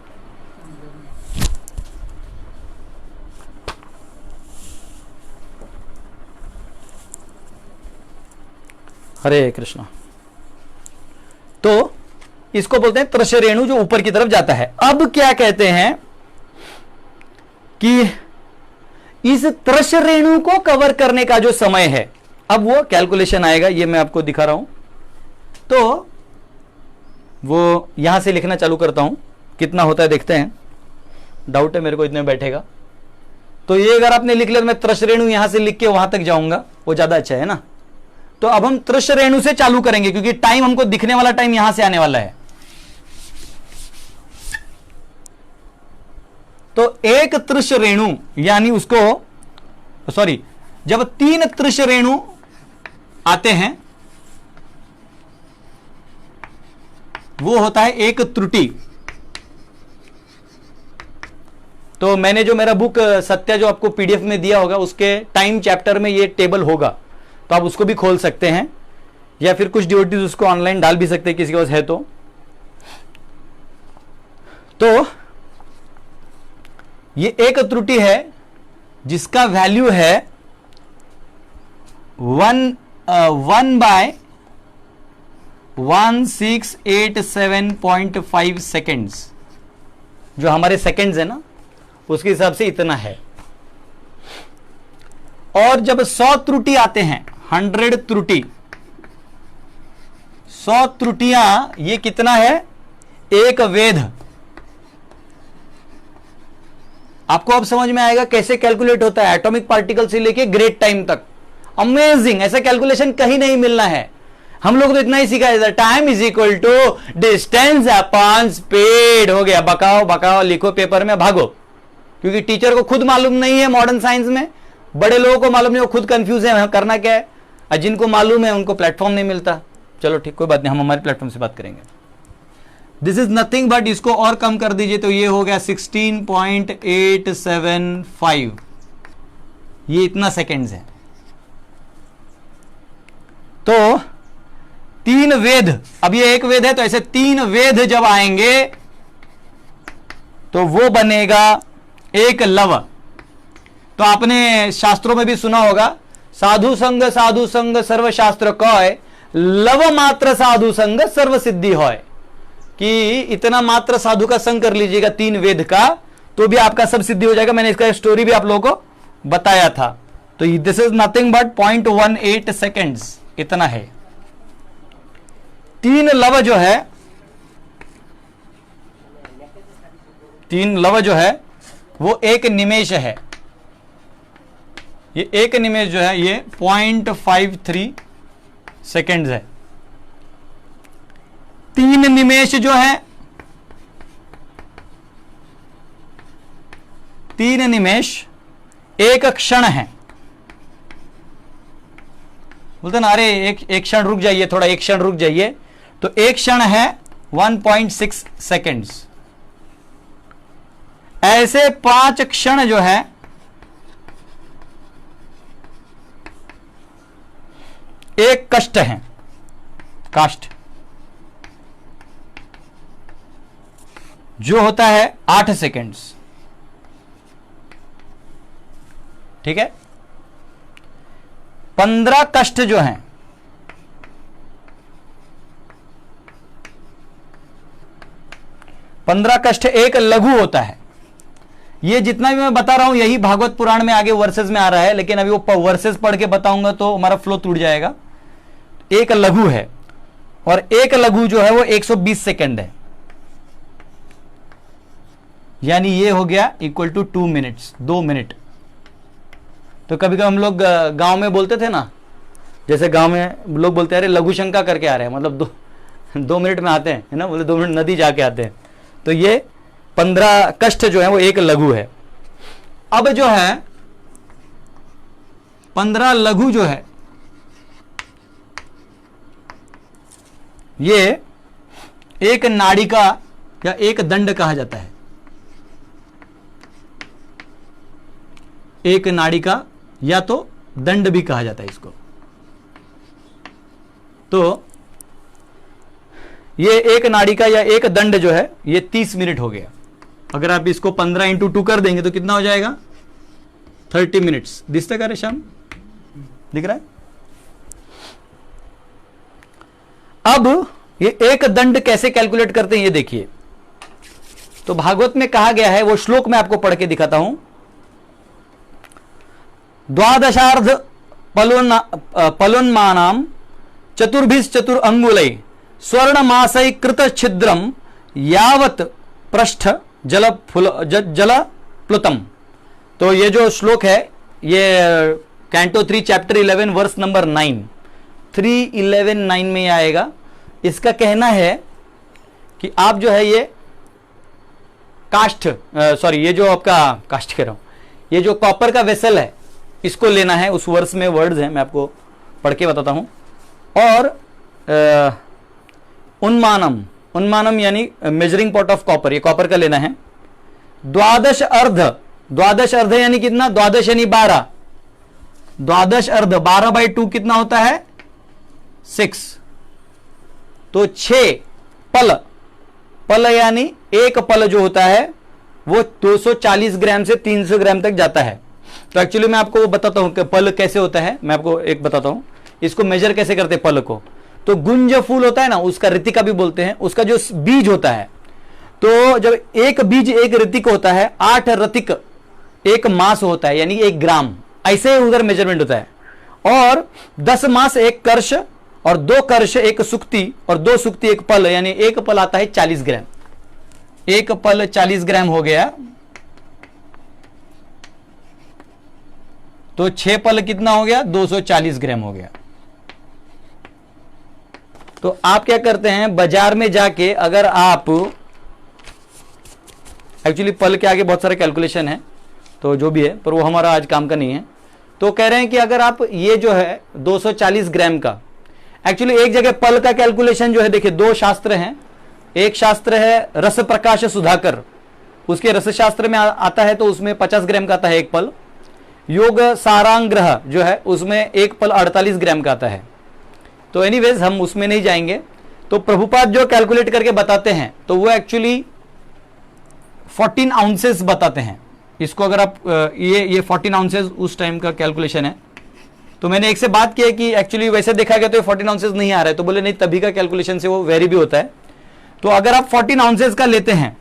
हरे कृष्णा. तो इसको बोलते हैं त्रिश रेणु, जो ऊपर की तरफ जाता है. अब क्या कहते हैं कि इस तृष रेणु को कवर करने का जो समय है, अब वो कैलकुलेशन आएगा, ये मैं आपको दिखा रहा हूं। तो वो यहां से लिखना चालू करता हूं, कितना होता है देखते हैं। डाउट है मेरे को इतने में बैठेगा। तो ये अगर आपने लिख लिया तो मैं तृष रेणु यहां से लिख के वहां तक जाऊंगा, वो ज्यादा अच्छा है ना। तो अब हम तृष रेणु से चालू करेंगे, क्योंकि टाइम हमको दिखने वाला टाइम यहां से आने वाला है। तो एक तृष रेणु यानी उसको सॉरी, जब 3 तृष रेणु आते हैं वो होता है एक त्रुटि। तो मैंने जो मेरा बुक सत्या जो आपको पीडीएफ में दिया होगा उसके टाइम चैप्टर में ये टेबल होगा, तो आप उसको भी खोल सकते हैं, या फिर कुछ डिवोटीज उसको ऑनलाइन डाल भी सकते हैं किसी के पास है तो ये एक त्रुटि है जिसका वैल्यू है 1/1687.5 सेकेंड्स, जो हमारे सेकेंड्स है ना उसके हिसाब से इतना है। और जब 100 त्रुटि आते हैं, 100 त्रुटि, 100 त्रुटियां, ये कितना है? एक वेध। आपको अब समझ में आएगा कैसे कैलकुलेट होता है एटॉमिक पार्टिकल से लेके ग्रेट टाइम तक। अमेजिंग, ऐसा कैलकुलेशन कहीं नहीं मिलना है। हम लोग तो इतना ही सीखा है, time is equal to distance upon speed. हो गया, बकाओ बकाओ, लिखो पेपर में, भागो। क्योंकि टीचर को खुद मालूम नहीं है मॉडर्न साइंस में, बड़े लोगों को मालूम नहीं, वो खुद कंफ्यूज है करना क्या है, और जिनको मालूम है उनको प्लेटफॉर्म नहीं मिलता। चलो ठीक, कोई बात नहीं, हम हमारे प्लेटफॉर्म से बात करेंगे। दिस इज नथिंग बट, इसको और कम कर दीजिए तो ये हो गया 16.875। ये इतना सेकेंड्स है। तो 3 वेद, अब ये एक वेद है तो ऐसे 3 वेद जब आएंगे तो वो बनेगा एक लव। तो आपने शास्त्रों में भी सुना होगा, साधु संग सर्वशास्त्र कय, लव मात्र साधु संग सर्व सिद्धि होय। कि इतना मात्र साधु का संग कर लीजिएगा 3 वेद का, तो भी आपका सब सिद्धि हो जाएगा। मैंने इसका स्टोरी भी आप लोगों को बताया था। तो this is nothing but 0.18 seconds, इतना है। 3 लव जो है, 3 लव जो है वो एक निमेष है। ये एक निमेष जो है ये 0.53 सेकेंड्स है। 3 निमेष जो है, 3 निमेष एक क्षण है। बोलते ना, अरे एक क्षण रुक जाइए, थोड़ा एक क्षण रुक जाइए। तो एक क्षण है 1.6 सेकेंड्स। ऐसे 5 क्षण जो है एक कष्ट है, काष्ठ, जो होता है 8 सेकेंड्स। ठीक है। 15 कष्ट जो हैं, 15 कष्ट एक लघु होता है। ये जितना भी मैं बता रहा हूं यही भागवत पुराण में आगे वर्सेस में आ रहा है, लेकिन अभी वो वर्सेस पढ़ के बताऊंगा तो हमारा फ्लो टूट जाएगा। एक लघु है, और एक लघु जो है वो 120 सेकेंड है। यानी ये हो गया इक्वल टू 2 मिनट्स, 2 मिनट। तो कभी कभी हम लोग गांव में बोलते थे ना, जैसे गांव में लोग बोलते हैं अरे लघु शंका करके आ रहे हैं, मतलब 2 मिनट में आते हैं, है ना, बोले 2 मिनट नदी जाके आते हैं। तो ये 15 कष्ट जो है वो एक लघु है। अब जो है 15 लघु जो है ये एक नाड़िका या एक दंड कहा जाता है। एक नाड़िका या तो दंड भी कहा जाता है इसको। तो ये एक नाड़िका या एक दंड जो है ये 30 मिनट हो गया। अगर आप इसको 15 इंटू 2 कर देंगे तो कितना हो जाएगा? 30 मिनट्स। दिखता क्या रे श्याम, दिख रहा है? अब ये एक दंड कैसे कैलकुलेट करते हैं ये देखिए। तो भागवत में कहा गया है, वो श्लोक मैं आपको पढ़ के दिखाता हूं। द्वादशार्ध पलोन्मानाम चतुर्भिश्चतुर अंगुलै स्वर्ण मासै कृत छिद्रम यावत पृष्ठ जल प्लुतम। तो ये जो श्लोक है ये कैंटो 3 चैप्टर 11 वर्स नंबर 9 3:11-9 में आएगा। इसका कहना है कि आप जो है ये काष्ठ ये जो आपका काष्ठ कह रहा हूं, ये जो कॉपर का वेसल है इसको लेना है। उस वर्स में वर्ड्स हैं, मैं आपको पढ़ के बताता हूं। और उन्मानम यानी मेजरिंग पॉट ऑफ कॉपर, ये कॉपर का लेना है। द्वादश अर्ध यानी कितना, द्वादश यानी 12, द्वादश अर्ध 12/2 कितना होता है 6। तो 6 पल यानी एक पल जो होता है वो 240 ग्राम से 300 ग्राम तक जाता है। तो एक्चुअली मैं आपको बताता हूं कि पल कैसे होता है, मैं आपको एक बताता हूं इसको मेजर कैसे करते हैं पल को। तो गुंज फूल होता है ना, उसका ऋतिका भी बोलते हैं, उसका जो बीज होता है, तो जब एक बीज एक ऋतिक होता है, 8 रतिक एक मास होता है यानी 1 ग्राम, ऐसे उधर मेजरमेंट होता है। और 10 मास 1 कर्ष और 2 कर्ष 1 सुक्ति और 2 सुक्ति 1 पल, यानी 1 पल आता है 40 ग्राम। 1 पल 40 ग्राम हो गया, तो 6 पल कितना हो गया 240 ग्राम हो गया। तो आप क्या करते हैं, बाजार में जाके अगर आप, एक्चुअली पल के आगे बहुत सारे कैलकुलेशन है तो जो भी है, पर वो हमारा आज काम का नहीं है। तो कह रहे हैं कि अगर आप ये जो है 240 ग्राम का, एक्चुअली एक जगह पल का कैलकुलेशन जो है, देखिए 2 शास्त्र हैं। एक शास्त्र है रस प्रकाश सुधाकर, उसके रस शास्त्र में आता है तो उसमें 50 ग्राम का आता है 1 पल। योग सारांग्रह जो है उसमें 1 पल 48 ग्राम का आता है। तो एनीवेज हम उसमें नहीं जाएंगे। तो प्रभुपाद जो कैलकुलेट करके बताते हैं तो वो एक्चुअली 14 आउंसेस बताते हैं इसको। अगर आप ये 14 आउंसेस उस टाइम का कैलकुलेशन है। तो मैंने एक से बात की है कि एक्चुअली वैसे देखा गया तो ये 14 आउंसेस नहीं आ रहा है, तो बोले नहीं तभी का कैलकुलेशन से वो वेरी भी होता है। तो अगर आप 14 आउंसेस का लेते हैं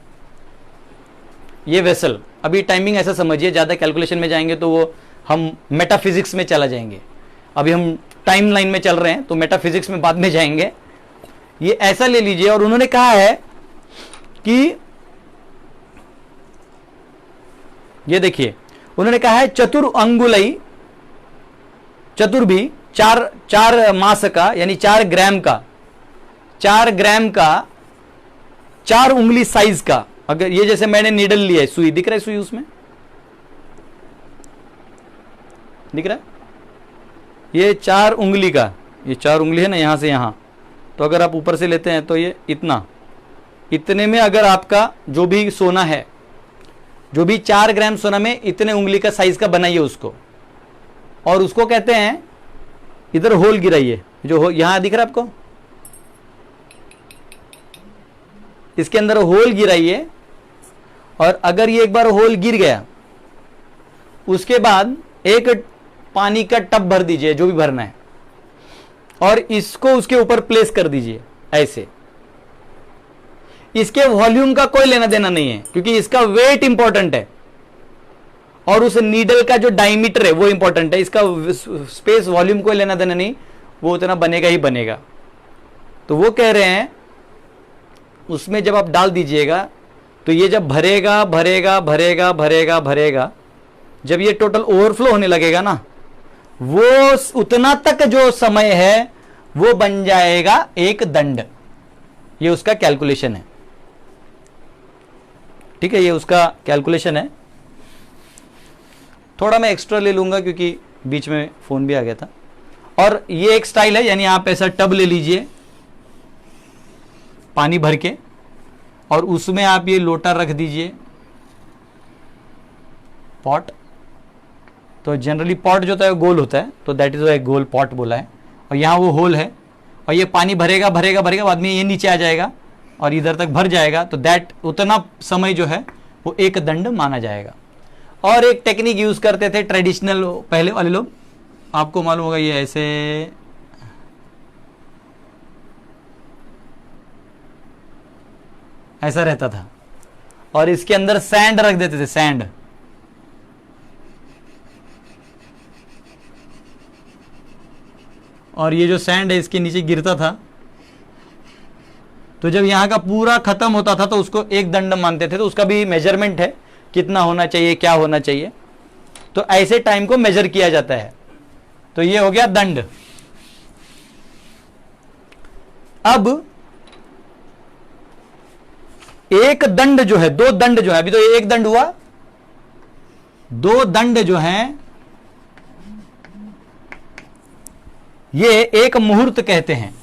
ये वेसल, अभी टाइमिंग ऐसा समझिए, ज्यादा कैलकुलेशन में जाएंगे तो वो हम मेटाफिजिक्स में चला जाएंगे। अभी हम टाइम लाइन में चल रहे हैं तो मेटाफिजिक्स में बाद में जाएंगे। ये ऐसा ले लीजिए। और उन्होंने कहा है कि ये देखिए, उन्होंने कहा है चतुर अंगुलई, चतुर भी 4 मास का यानी 4 ग्राम का, 4 ग्राम का 4 उंगली साइज का। अगर ये जैसे मैंने नीडल लिया है, सुई दिख रहा है, सुई उसमें दिख रहा है, ये 4 उंगली का, ये 4 उंगली है ना यहां से यहां। तो अगर आप ऊपर से लेते हैं तो ये इतने में अगर आपका जो भी सोना है, जो भी 4 ग्राम सोना में इतने उंगली का साइज का बनाइए उसको, और उसको कहते हैं इधर होल गिराइए, जो यहां दिख रहा है आपको, इसके अंदर होल गिराइए। और अगर ये एक बार होल गिर गया, उसके बाद एक पानी का टब भर दीजिए जो भी भरना है, और इसको उसके ऊपर प्लेस कर दीजिए ऐसे। इसके वॉल्यूम का कोई लेना देना नहीं है क्योंकि इसका वेट इंपॉर्टेंट है, और उस नीडल का जो डायमीटर है वो इंपॉर्टेंट है। इसका स्पेस वॉल्यूम कोई लेना देना नहीं, वो उतना बनेगा ही बनेगा। तो वो कह रहे हैं उसमें जब आप डाल दीजिएगा तो ये जब भरेगा भरेगा भरेगा भरेगा भरेगा, जब ये टोटल ओवरफ्लो होने लगेगा ना, वो उतना तक जो समय है वो बन जाएगा एक दंड। ये उसका कैलकुलेशन है, ठीक है, ये उसका कैलकुलेशन है। थोड़ा मैं एक्स्ट्रा ले लूंगा क्योंकि बीच में फोन भी आ गया था। और ये एक स्टाइल है, यानी आप ऐसा टब ले लीजिए पानी भर के, और उसमें आप ये लोटा रख दीजिए, पॉट। तो जनरली पॉट जो होता है गोल होता है, तो दैट इज वाई गोल पॉट बोला है। और यहाँ वो होल है, और ये पानी भरेगा भरेगा भरेगा, बाद में ये नीचे आ जाएगा और इधर तक भर जाएगा। तो दैट उतना समय जो है वो एक दंड माना जाएगा। और एक टेक्निक यूज करते थे ट्रेडिशनल पहले वाले लोग, आपको मालूम होगा, ये ऐसे ऐसा रहता था, और इसके अंदर सैंड रख देते थे, सैंड। और ये जो सैंड है इसके नीचे गिरता था, तो जब यहाँ का पूरा खत्म होता था तो उसको एक दंड मानते थे। तो उसका भी मेजरमेंट है, कितना होना चाहिए, क्या होना चाहिए, तो ऐसे टाइम को मेजर किया जाता है। तो ये हो गया दंड। अब एक दंड जो है, दो दंड जो है, अभी तो एक दंड हुआ, दो दंड जो है ये एक मुहूर्त कहते हैं।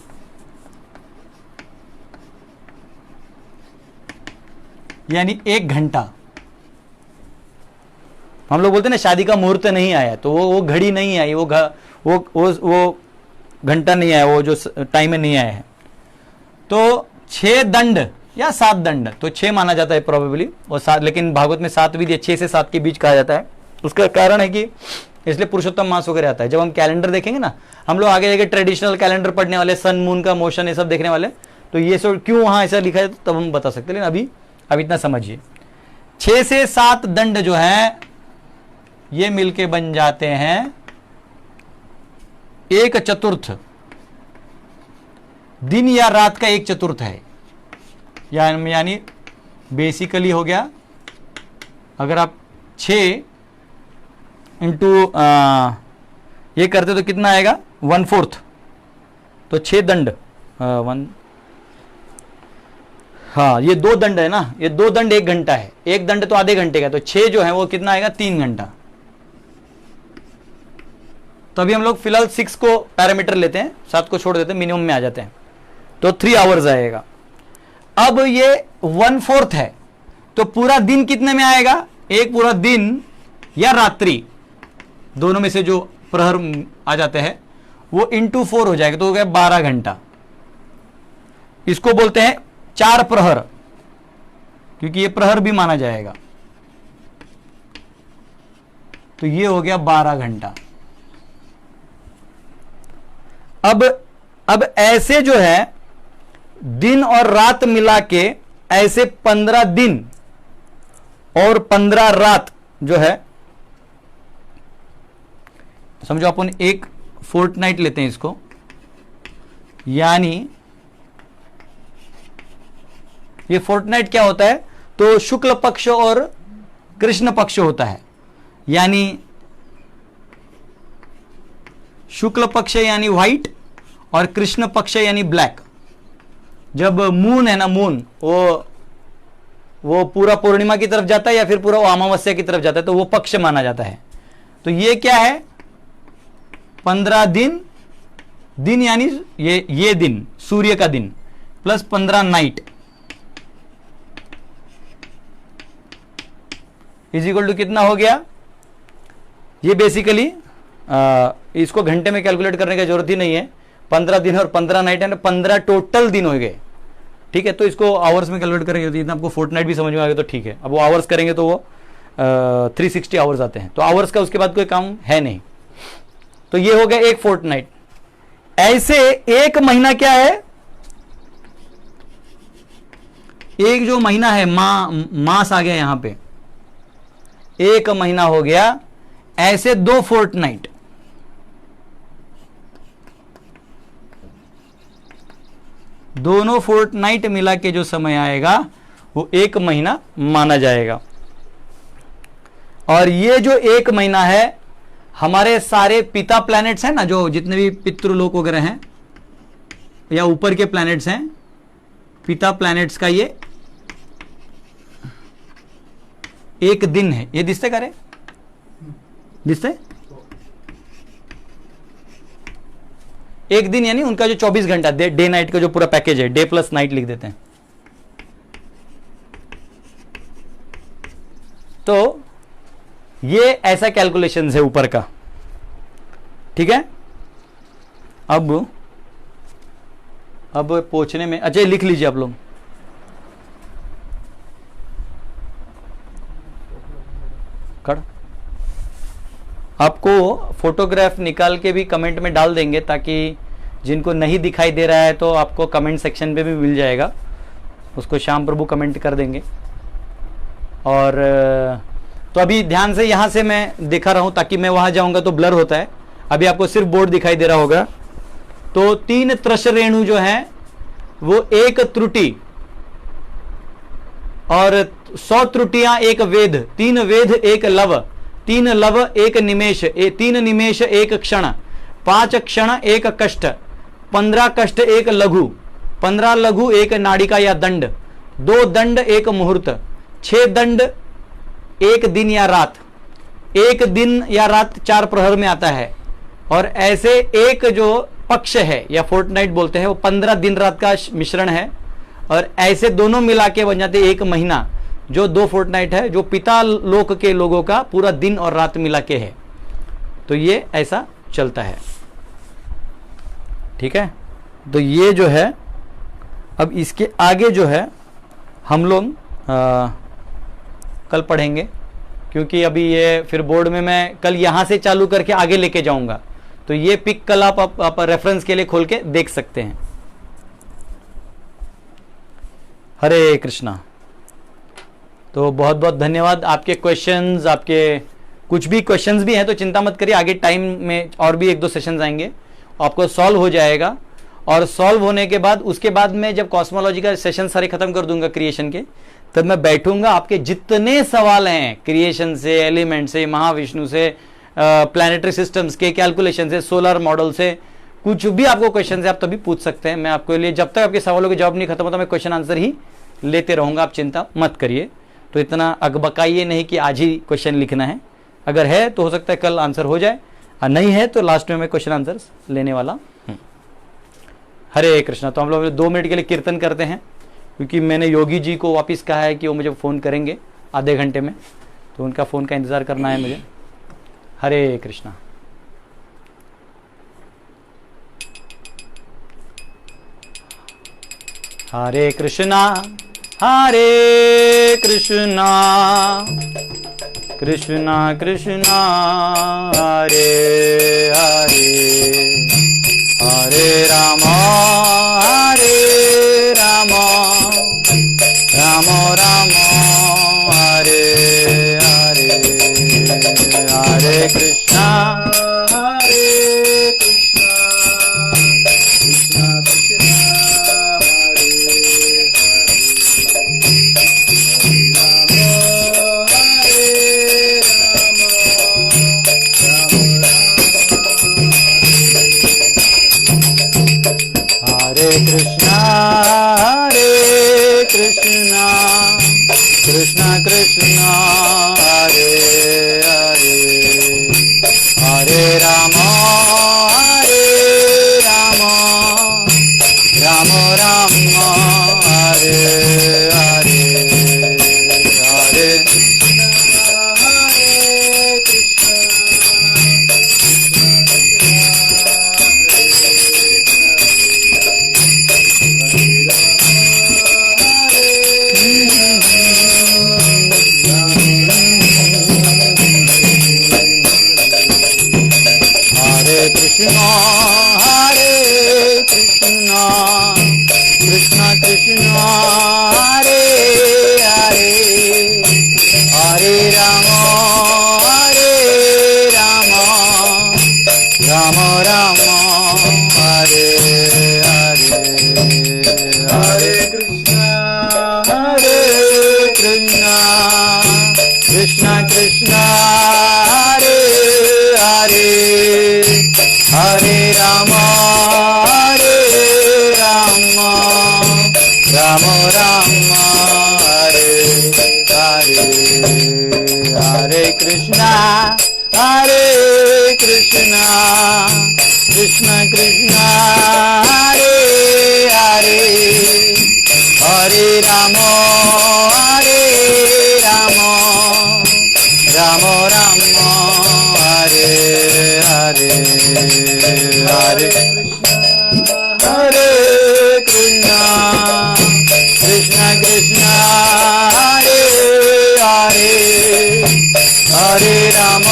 यानी एक घंटा। हम लोग बोलते हैं ना शादी का मुहूर्त नहीं आया, तो वो घड़ी नहीं आई, वो घंटा नहीं आया, वो जो टाइम में नहीं आया है। तो 6 दंड या 7 दंड, तो 6 माना जाता है प्रोबेबली, और 7, लेकिन भागवत में 7 भी दिया, 6 से 7 के बीच कहा जाता है। उसका कारण है कि इसलिए पुरुषोत्तम मास वगैरह आता है। जब हम कैलेंडर देखेंगे ना, हम लोग आगे जाके ट्रेडिशनल कैलेंडर पढ़ने वाले, सन मून का मोशन ये सब देखने वाले, तो ये सब क्यों वहां ऐसा लिखा है तब हम बता सकते हैं, लेकिन अभी इतना समझिए। 6 से 7 दंड जो है ये मिलके बन जाते हैं 1/4 दिन या रात का 1/4 है। यानी बेसिकली हो गया, अगर आप 6 इंटू ये करते तो कितना आएगा, 1/4, तो 6 दंड, हाँ ये 2 दंड है ना, ये 2 दंड 1 घंटा है, 1 दंड तो आधे घंटे का, तो 6 जो है वो कितना आएगा, 3 घंटा। तो अभी हम लोग फिलहाल 6 को पैरामीटर लेते हैं, 7 को छोड़ देते हैं, मिनिमम में आ जाते हैं, तो 3 आवर्स आएगा। अब ये 1/4 है, तो पूरा दिन कितने में आएगा, एक पूरा दिन या रात्रि, दोनों में से जो प्रहर आ जाते हैं वो इंटू 4 हो जाएगा, तो हो गया 12 घंटा। इसको बोलते हैं 4 प्रहर, क्योंकि ये प्रहर भी माना जाएगा। तो ये हो गया 12 घंटा। अब ऐसे जो है दिन और रात मिला के ऐसे 15 दिन और 15 रात जो है, समझो अपन एक फोर्टनाइट लेते हैं इसको, यानी ये फोर्टनाइट क्या होता है, तो शुक्ल पक्ष और कृष्ण पक्ष होता है। यानी शुक्ल पक्ष यानी व्हाइट और कृष्ण पक्ष यानी ब्लैक। जब मून है ना, मून वो पूरा पूर्णिमा की तरफ जाता है या फिर पूरा अमावस्या की तरफ जाता है, तो वो पक्ष माना जाता है। तो ये क्या है, 15 दिन यानी ये दिन सूर्य का दिन plus 15 night is equal to कितना हो गया। ये बेसिकली इसको घंटे में कैलकुलेट करने की जरूरत ही नहीं है, 15 दिन और 15 नाइट है, 15 टोटल दिन हो गए। ठीक है, तो इसको आवर्स में कैलकुलेट करेंगे तो इतना आपको फोर्टनाइट भी समझ में आ गया, तो ठीक है। अब वो आवर्स करेंगे तो वो 360 आवर्स आते हैं, तो आवर्स का उसके बाद कोई काम है नहीं। तो ये हो गया एक फोर्टनाइट। ऐसे एक महीना क्या है, एक जो महीना है मास आ गया यहां पे, एक महीना हो गया। ऐसे 2 फोर्टनाइट, दोनों फोर्टनाइट मिला के जो समय आएगा वो एक महीना माना जाएगा। और ये जो एक महीना है, हमारे सारे पिता प्लैनेट्स हैं ना, जो जितने भी पितृलोक वगैरह हैं या ऊपर के प्लैनेट्स हैं, पिता प्लैनेट्स का ये एक दिन है। ये दिखते करे, दिखते एक दिन, यानी उनका जो 24 घंटा डे नाइट का जो पूरा पैकेज है, डे प्लस नाइट लिख देते हैं। तो ये ऐसा कैलकुलेशन है ऊपर का। ठीक है, अब पूछने में, अच्छा लिख लीजिए आप लोग। आपको फोटोग्राफ निकाल के भी कमेंट में डाल देंगे, ताकि जिनको नहीं दिखाई दे रहा है तो आपको कमेंट सेक्शन पे भी मिल जाएगा, उसको श्याम प्रभु कमेंट कर देंगे। और तो अभी ध्यान से यहाँ से मैं दिखा रहा हूँ, ताकि मैं वहाँ जाऊँगा तो ब्लर होता है। अभी आपको सिर्फ बोर्ड दिखाई दे रहा होगा, तो 3 त्रश रेणु जो है वो 1 त्रुटि, और 100 त्रुटियां 1 वेद, 3 वेद 1 लव, 3 लव 1 निमेष, 3 निमेष 1 क्षण, 5 क्षण 1 कष्ट, 15 कष्ट 1 लघु, 15 लघु 1 नाड़िका या दंड, 2 दंड 1 मुहूर्त, 6 दंड 1 दिन या रात, 1 दिन या रात 4 प्रहर में आता है। और ऐसे एक जो पक्ष है या फोर्टनाइट बोलते हैं वो 15 दिन रात का मिश्रण है, और ऐसे दोनों मिला के बन जाते 1 महीना, जो 2 फोर्टनाइट है, जो पिता लोक के लोगों का पूरा दिन और रात मिला के है। तो ये ऐसा चलता है, ठीक है। तो ये जो है, अब इसके आगे जो है हम लोग कल पढ़ेंगे, क्योंकि अभी ये फिर बोर्ड में मैं कल यहां से चालू करके आगे लेके जाऊंगा। तो ये पिक कल आप रेफरेंस के लिए खोल के देख सकते हैं। हरे कृष्णा। तो बहुत बहुत धन्यवाद। आपके क्वेश्चंस, आपके कुछ भी क्वेश्चंस भी हैं तो चिंता मत करिए, आगे टाइम में और भी 1-2 सेशंस आएंगे, आपको सॉल्व हो जाएगा। और सॉल्व होने के बाद उसके बाद में जब कॉस्मोलॉजी का सेशन सारे खत्म कर दूंगा क्रिएशन के, तब मैं बैठूंगा, आपके जितने सवाल हैं क्रिएशन से, एलिमेंट से, महाविष्णु से, प्लैनेटरी सिस्टम्स के कैलकुलेशन से, सोलर मॉडल से, कुछ भी आपको क्वेश्चन है आप तभी पूछ सकते हैं। मैं आपके लिए जब तक आपके सवालों के जवाब नहीं खत्म होता मैं क्वेश्चन आंसर ही लेते रहूंगा, आप चिंता मत करिए। तो इतना अकबकाइए नहीं कि आज ही क्वेश्चन लिखना है, अगर है तो हो सकता है कल आंसर हो जाए, और नहीं है तो लास्ट में मैं क्वेश्चन आंसर लेने वाला हूं। हरे कृष्णा। तो हम लोग 2 मिनट के लिए कीर्तन करते हैं, क्योंकि मैंने योगी जी को वापस कहा है कि वो मुझे फ़ोन करेंगे आधे घंटे में, तो उनका फ़ोन का इंतज़ार करना है मुझे। हरे कृष्णा। हरे कृष्णा हरे कृष्णा कृष्णा कृष्णा हरे हरे, हरे राम राम राम हरे हरे, हरे कृष्णा कृष्णा कृष्णा हरे कृष्णा कृष्णा कृष्णा हरे हरे, हरे राम राम राम हरे हरे, हरे कृष्णा कृष्णा हरे हरे, हरे राम राम राम हरे हरे, हरे कृष्णा कृष्णा कृष्णा हरे हरे, हरे राम राम राम हरे हरे, हरे कृष्णा कृष्णा कृष्णा हरे हरे, हरे राम राम राम हरे हरे, हरे कृष्णा कृष्णा कृष्णा हरे हरे, हरे राम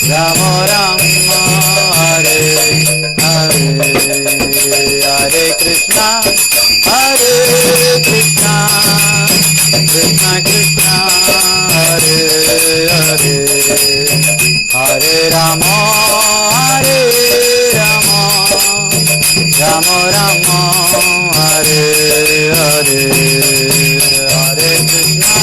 राम राम हरे हरे, हरे कृष्णा कृष्णा कृष्णा हरे हरे। हरे राम राम राम हरे हरे, हरे कृष्णा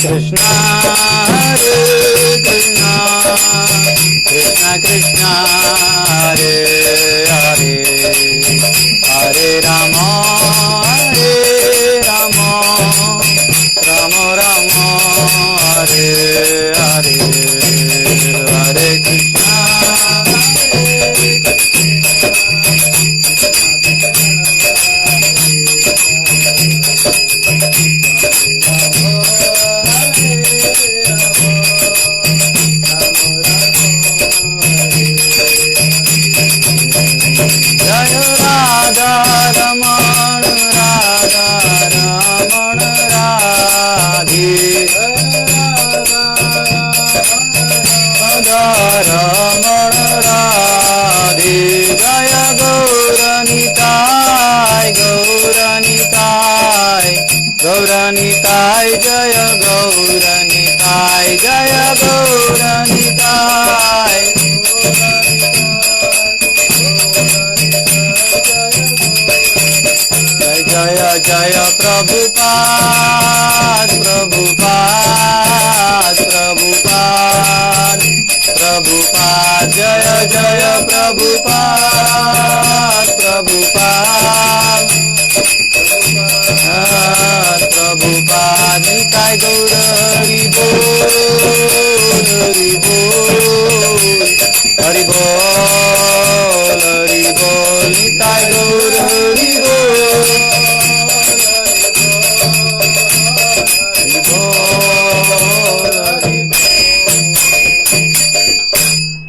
कृष्णा कृष्णा कृष्णा कृष्णा हरे हरे, हरे राम राम राम हरे हरे, हरे कृष्णा जय राधा रमण राधा रमण राधे, राधा रमण राधे, जय गौरनिताय गौरनिताय गौरनिताय, जय गौरनिताय जय गौरनिताय, जय जय प्रभुपाद प्रभुपाद प्रभुपाद प्रभुपाद, जय जय प्रभुपाद प्रभुपाद प्रभुपाद, निताय गौर हरि बोल हरि बोल हरि बोल हरि बोल, निताय गौर हरि बोल हरि बोल।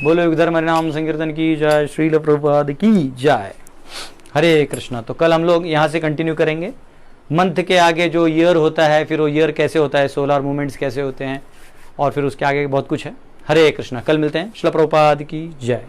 बोलो युग धर्म नाम संकीर्तन की जय, श्रील प्रभुपाद की जय। हरे कृष्णा। तो कल हम लोग यहाँ से कंटिन्यू करेंगे। मंथ के आगे जो ईयर होता है, फिर वो ईयर कैसे होता है, सोलर मूवमेंट्स कैसे होते हैं, और फिर उसके आगे बहुत कुछ है। हरे कृष्णा। कल मिलते हैं। श्रील प्रभुपाद की जय।